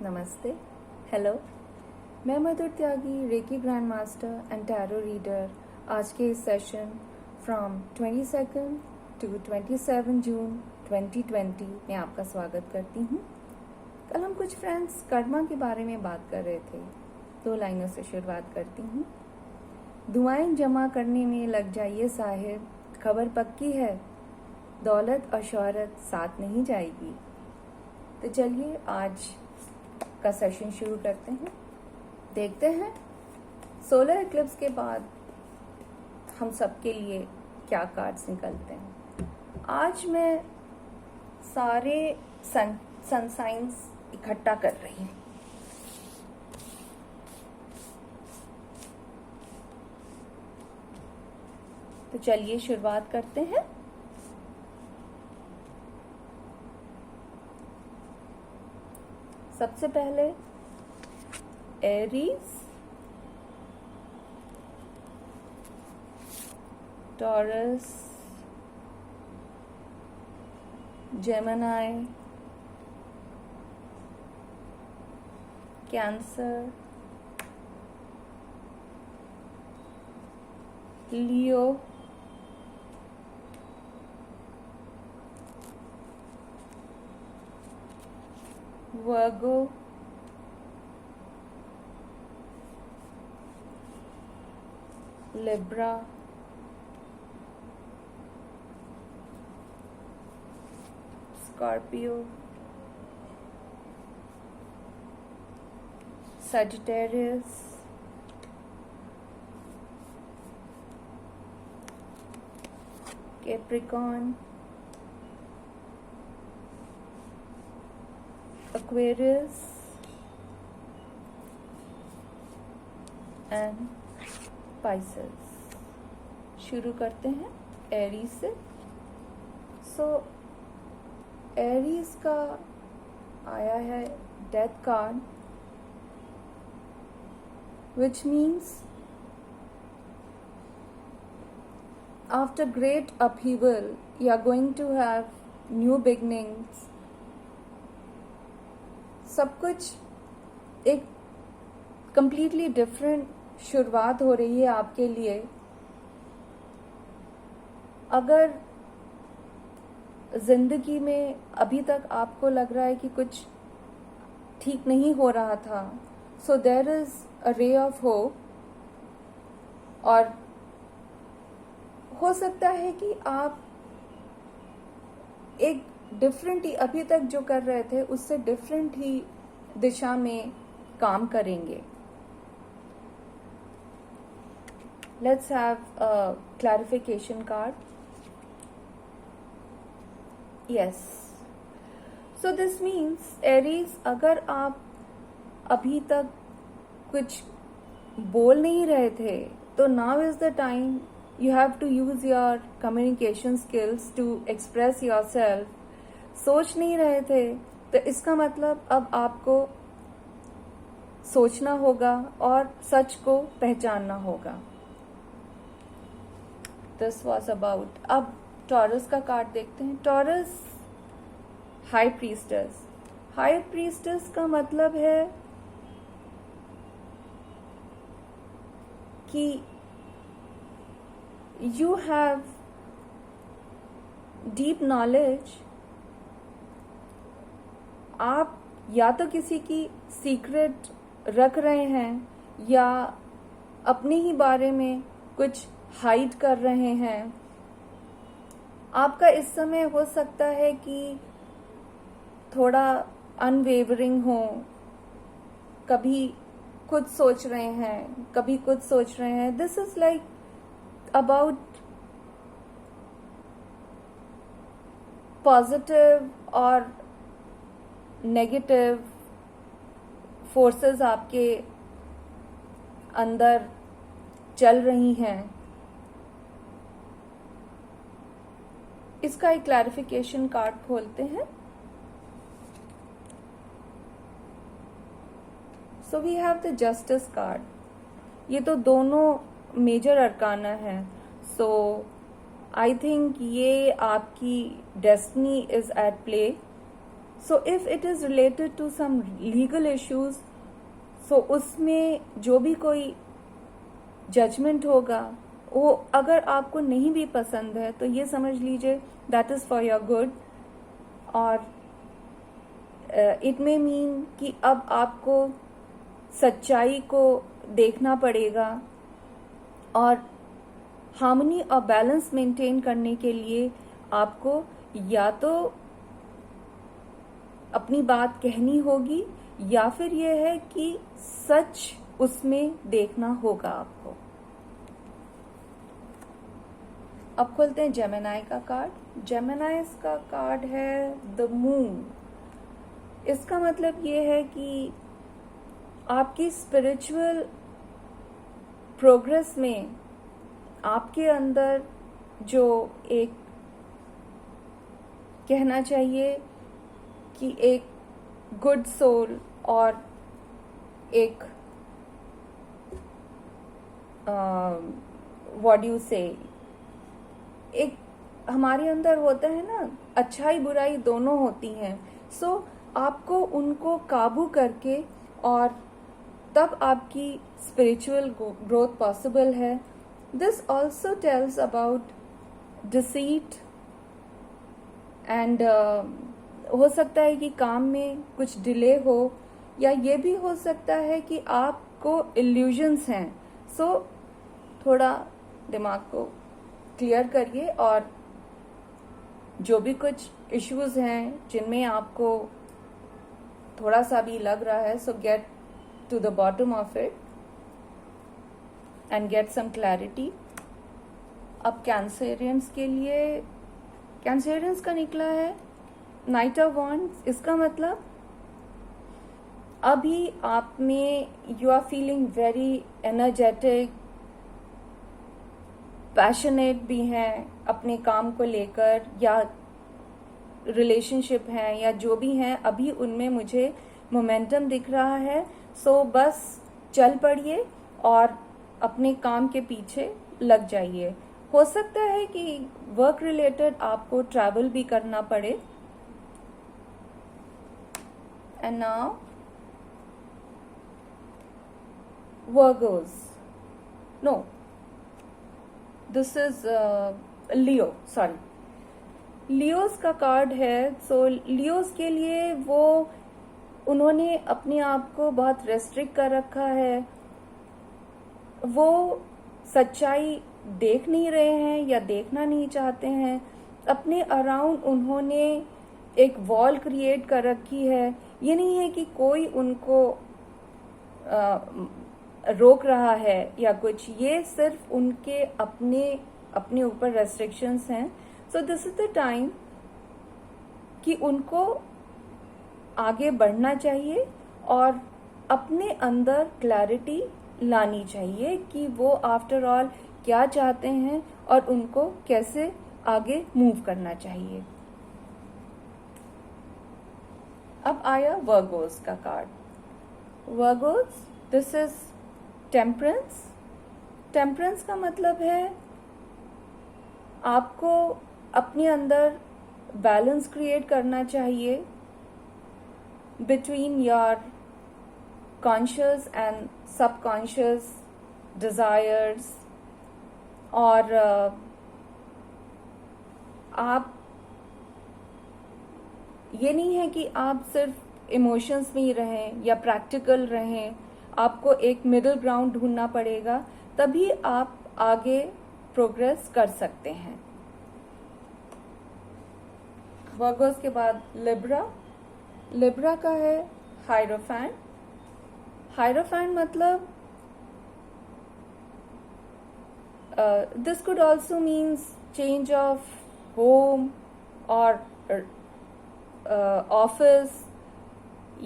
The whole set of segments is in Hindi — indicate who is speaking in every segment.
Speaker 1: नमस्ते, हेलो। मैं Madhur Tyagi, reiki grand master and tarot reader. आज के इस सेशन फ्रॉम 22 टू 27 जून 2020 में आपका स्वागत करती हूँ। कल हम कुछ फ्रेंड्स कर्मा के बारे में बात कर रहे थे। 2 लाइनों से शुरुआत करती हूँ। दुआएं जमा करने में लग जाइए साहिब, खबर पक्की है, दौलत और शोहरत साथ नहीं जाएगी। तो चलिए आज का सेशन शुरू करते हैं। देखते हैं सोलर इक्लिप्स के बाद हम सबके लिए क्या कार्ड्स निकलते हैं। आज मैं सारे सन साइंस इकट्ठा कर रही हूँ। तो चलिए शुरुआत करते हैं। सबसे पहले Aries, taurus, Gemini, cancer, Leo, Virgo, Libra, Scorpio, Sagittarius, Capricorn, Aquarius and Pisces। शुरू करते हैं एरीज से। एरीज का आया है death card, which means after great upheaval you are going to have new beginnings। सब कुछ एक completely different शुरुआत हो रही है आपके लिए। अगर जिंदगी में अभी तक आपको लग रहा है कि कुछ ठीक नहीं हो रहा था, so there is a ray of hope। और हो सकता है कि आप एक डिफरेंट ही अभी तक जो कर रहे थे उससे डिफरेंट ही दिशा में काम करेंगे। Let's have a clarification card. Yes, so this means Aries, अगर आप अभी तक कुछ बोल नहीं रहे थे तो now is the time you have to use your communication skills to express yourself। सोच नहीं रहे थे तो इसका मतलब अब आपको सोचना होगा और सच को पहचानना होगा। This was about. अब टॉरस का कार्ड देखते हैं। Taurus high priestess. High priestess का मतलब है कि you have deep knowledge। आप या तो किसी की सीक्रेट रख रहे हैं या अपने ही बारे में कुछ हाइड कर रहे हैं। आपका इस समय हो सकता है कि थोड़ा अनवेवरिंग हो, कभी कुछ सोच रहे हैं, कभी कुछ सोच रहे हैं। This is like about positive और नेगेटिव फोर्सेस आपके अंदर चल रही हैं। इसका एक क्लैरिफिकेशन कार्ड खोलते हैं। So we have the justice card. ये तो दोनों मेजर अरकाना है। सो आई थिंक ये आपकी destiny is at play. So if it is related to some legal issues, so उसमें जो भी कोई जजमेंट होगा वो अगर आपको नहीं भी पसंद है तो ये समझ लीजिए that is for your good, और इट मे मीन कि अब आपको सच्चाई को देखना पड़ेगा और हार्मनी और बैलेंस मेंटेन करने के लिए आपको या तो अपनी बात कहनी होगी या फिर यह है कि सच उसमें देखना होगा आपको। अब खोलते हैं जेमिनी का कार्ड। जेमिनी का कार्ड है द मून। इसका मतलब ये है कि आपकी स्पिरिचुअल प्रोग्रेस में आपके अंदर जो एक कहना चाहिए कि एक गुड सोल और एक व्हाट यू से, एक हमारे अंदर होता है ना, अच्छाई बुराई दोनों होती हैं। सो आपको उनको काबू करके और तब आपकी स्पिरिचुअल ग्रोथ पॉसिबल है। This also tells about deceit and हो सकता है कि काम में कुछ डिले हो, या ये भी हो सकता है कि आपको इल्यूजन्स हैं। सो थोड़ा दिमाग को क्लियर करिए और जो भी कुछ इश्यूज हैं जिनमें आपको थोड़ा सा भी लग रहा है, so get to the bottom of it and get some clarity. अब कैंसेरियंस के लिए, कैंसेरियंस का निकला है नाइट ऑफ वॉन्ड्स। इसका मतलब अभी आप में you are feeling very energetic, passionate भी हैं अपने काम को लेकर, या रिलेशनशिप हैं या जो भी हैं, अभी उनमें मुझे मोमेंटम दिख रहा है। सो बस चल पड़िए और अपने काम के पीछे लग जाइए। हो सकता है कि वर्क रिलेटेड आपको ट्रैवल भी करना पड़े। And now Virgos, no, this is Leo, sorry, Leos का कार्ड है। सो लियोस के लिए वो उन्होंने अपने आप को बहुत रेस्ट्रिक्ट कर रखा है, वो सच्चाई देख नहीं रहे हैं या देखना नहीं चाहते हैं। अपने अराउंड उन्होंने एक वॉल क्रिएट कर रखी है। ये नहीं है कि कोई उनको रोक रहा है या कुछ, ये सिर्फ उनके अपने ऊपर रेस्ट्रिक्शंस हैं। So this is the time कि उनको आगे बढ़ना चाहिए और अपने अंदर क्लैरिटी लानी चाहिए कि वो आफ्टर ऑल क्या चाहते हैं और उनको कैसे आगे मूव करना चाहिए। अब आया वर्गोस का card. Virgo's, this is temperance. Temperance का मतलब है आपको अपने अंदर बैलेंस क्रिएट करना चाहिए between your conscious and subconscious desires, और आप, ये नहीं है कि आप सिर्फ इमोशंस में ही रहें या प्रैक्टिकल रहें, आपको एक मिडिल ग्राउंड ढूंढना पड़ेगा, तभी आप आगे प्रोग्रेस कर सकते हैं। वर्गोस के बाद लिब्रा। लिब्रा का है हायरोफैंट। हायरोफैंट मतलब this could also means change of home और ऑफिस,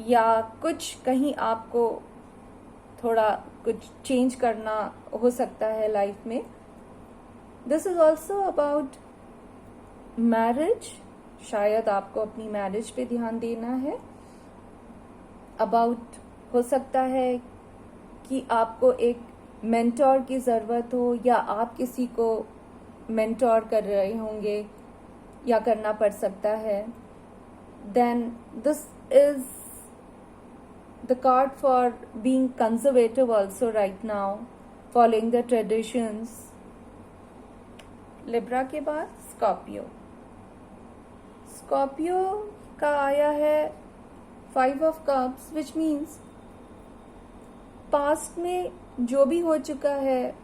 Speaker 1: या कुछ कहीं आपको थोड़ा कुछ चेंज करना हो सकता है लाइफ में। This is also about marriage, शायद आपको अपनी मैरिज पे ध्यान देना है। अबाउट, हो सकता है कि आपको एक मेंटोर की ज़रूरत हो या आप किसी को मेंटोर कर रहे होंगे या करना पड़ सकता है। then this is the card for being conservative also right now, following the traditions. Libra के बाद स्कॉर्पियो. स्कॉर्पियो का आया है 5 of cups, which means past में जो भी हो चुका है,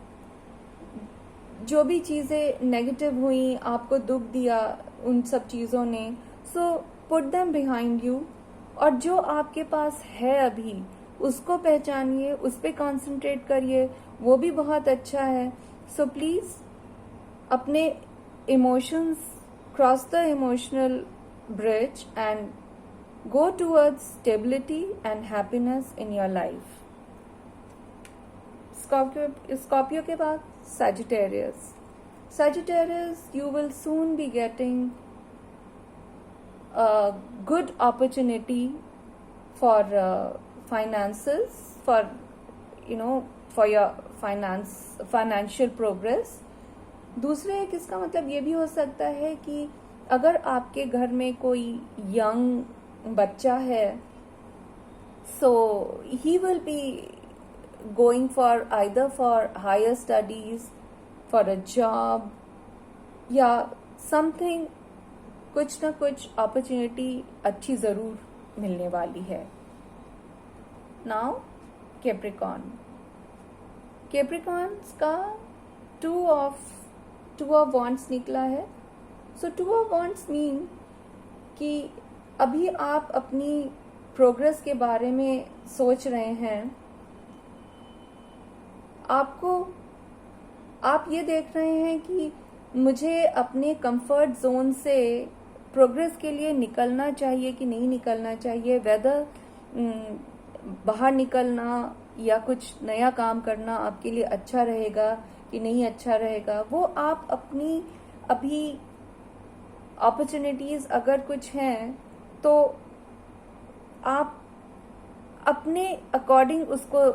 Speaker 1: जो भी चीज़ें नेगेटिव हुई, आपको दुख दिया उन सब चीज़ों ने, so put them behind you. और जो आपके पास है अभी उसको पहचानिए, उस पर कॉन्सेंट्रेट करिए, वो भी बहुत अच्छा है. सो प्लीज़ अपने emotions, cross the emotional bridge and go towards stability and happiness in your life. Scorpio के बाद Sagittarius. Sagittarius, you will soon be getting a good opportunity for finances, for for your financial progress. दूसरे एक इसका मतलब ये भी हो सकता है कि अगर आपके घर में कोई यंग बच्चा है, so he will be going for either for higher studies, for a job या something, कुछ ना कुछ अपॉर्चुनिटी अच्छी ज़रूर मिलने वाली है. Now Capricorn. Capricorns का टू ऑफ वॉन्ड्स निकला है. So 2 of Wands mean कि अभी आप अपनी प्रोग्रेस के बारे में सोच रहे हैं. आप ये देख रहे हैं कि मुझे अपने कंफर्ट जोन से प्रोग्रेस के लिए निकलना चाहिए कि नहीं निकलना चाहिए, वेदर बाहर निकलना या कुछ नया काम करना आपके लिए अच्छा रहेगा कि नहीं अच्छा रहेगा, वो आप अपनी अभी अपॉर्चुनिटीज़ अगर कुछ हैं तो आप अपने अकॉर्डिंग उसको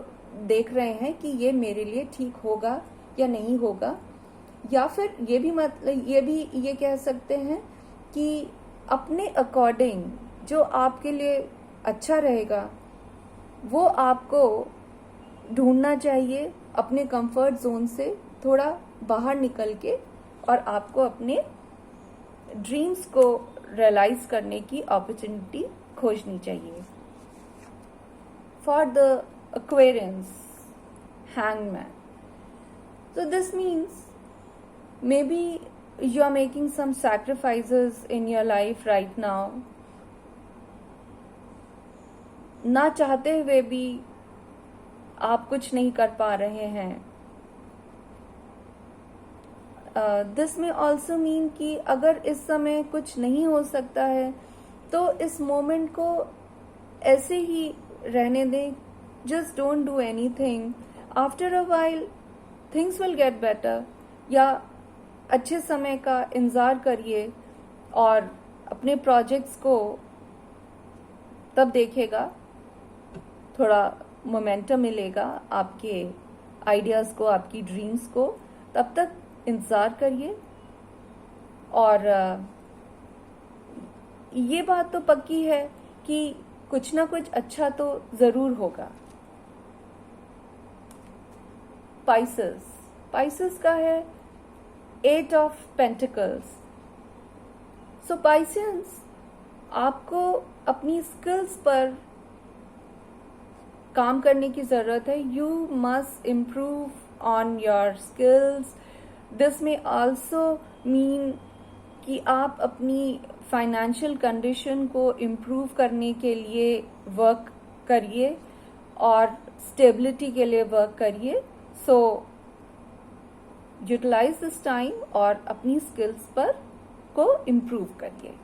Speaker 1: देख रहे हैं कि ये मेरे लिए ठीक होगा या नहीं होगा. या फिर ये कह सकते हैं कि अपने अकॉर्डिंग जो आपके लिए अच्छा रहेगा वो आपको ढूंढना चाहिए, अपने कंफर्ट जोन से थोड़ा बाहर निकल के, और आपको अपने ड्रीम्स को रियलाइज करने की अपॉर्चुनिटी खोजनी चाहिए. For the Aquarians, hangman. So this means maybe you are making some sacrifices in your life right now. ना चाहते हुए भी आप कुछ नहीं कर पा रहे हैं. दिस में ऑल्सो मीन कि अगर इस समय कुछ नहीं हो सकता है तो इस मोमेंट को ऐसे ही रहने दें. Just don't do anything. After a while things will get better. या अच्छे समय का इंतज़ार करिए और अपने प्रोजेक्ट्स को तब देखेगा, थोड़ा मोमेंटम मिलेगा आपके आइडियाज़ को, आपकी ड्रीम्स को. तब तक इंतज़ार करिए. और ये बात तो पक्की है कि कुछ ना कुछ अच्छा तो ज़रूर होगा. पाइसेस का है 8 ऑफ पेंटिकल्स. सो पाइसेंस, आपको अपनी स्किल्स पर काम करने की ज़रूरत है. You must improve on your skills. This में ऑल्सो मीन कि आप अपनी फाइनेंशियल कंडीशन को इम्प्रूव करने के लिए वर्क करिए और स्टेबिलिटी के लिए वर्क करिए. सो यूटिलाइज दिस टाइम और अपनी स्किल्स पर को इम्प्रूव करिए.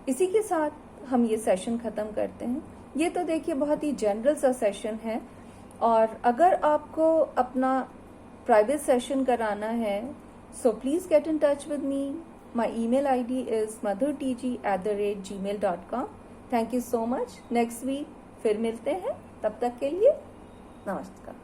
Speaker 1: इसी के साथ हम ये सेशन ख़त्म करते हैं. ये तो देखिए बहुत ही जनरल सा सेशन है, और अगर आपको अपना प्राइवेट सेशन कराना है so please get in touch with me. My email ID is madhurtg@gmail.com. Thank you so much. Next week फिर मिलते हैं. तब तक के लिए नमस्कार.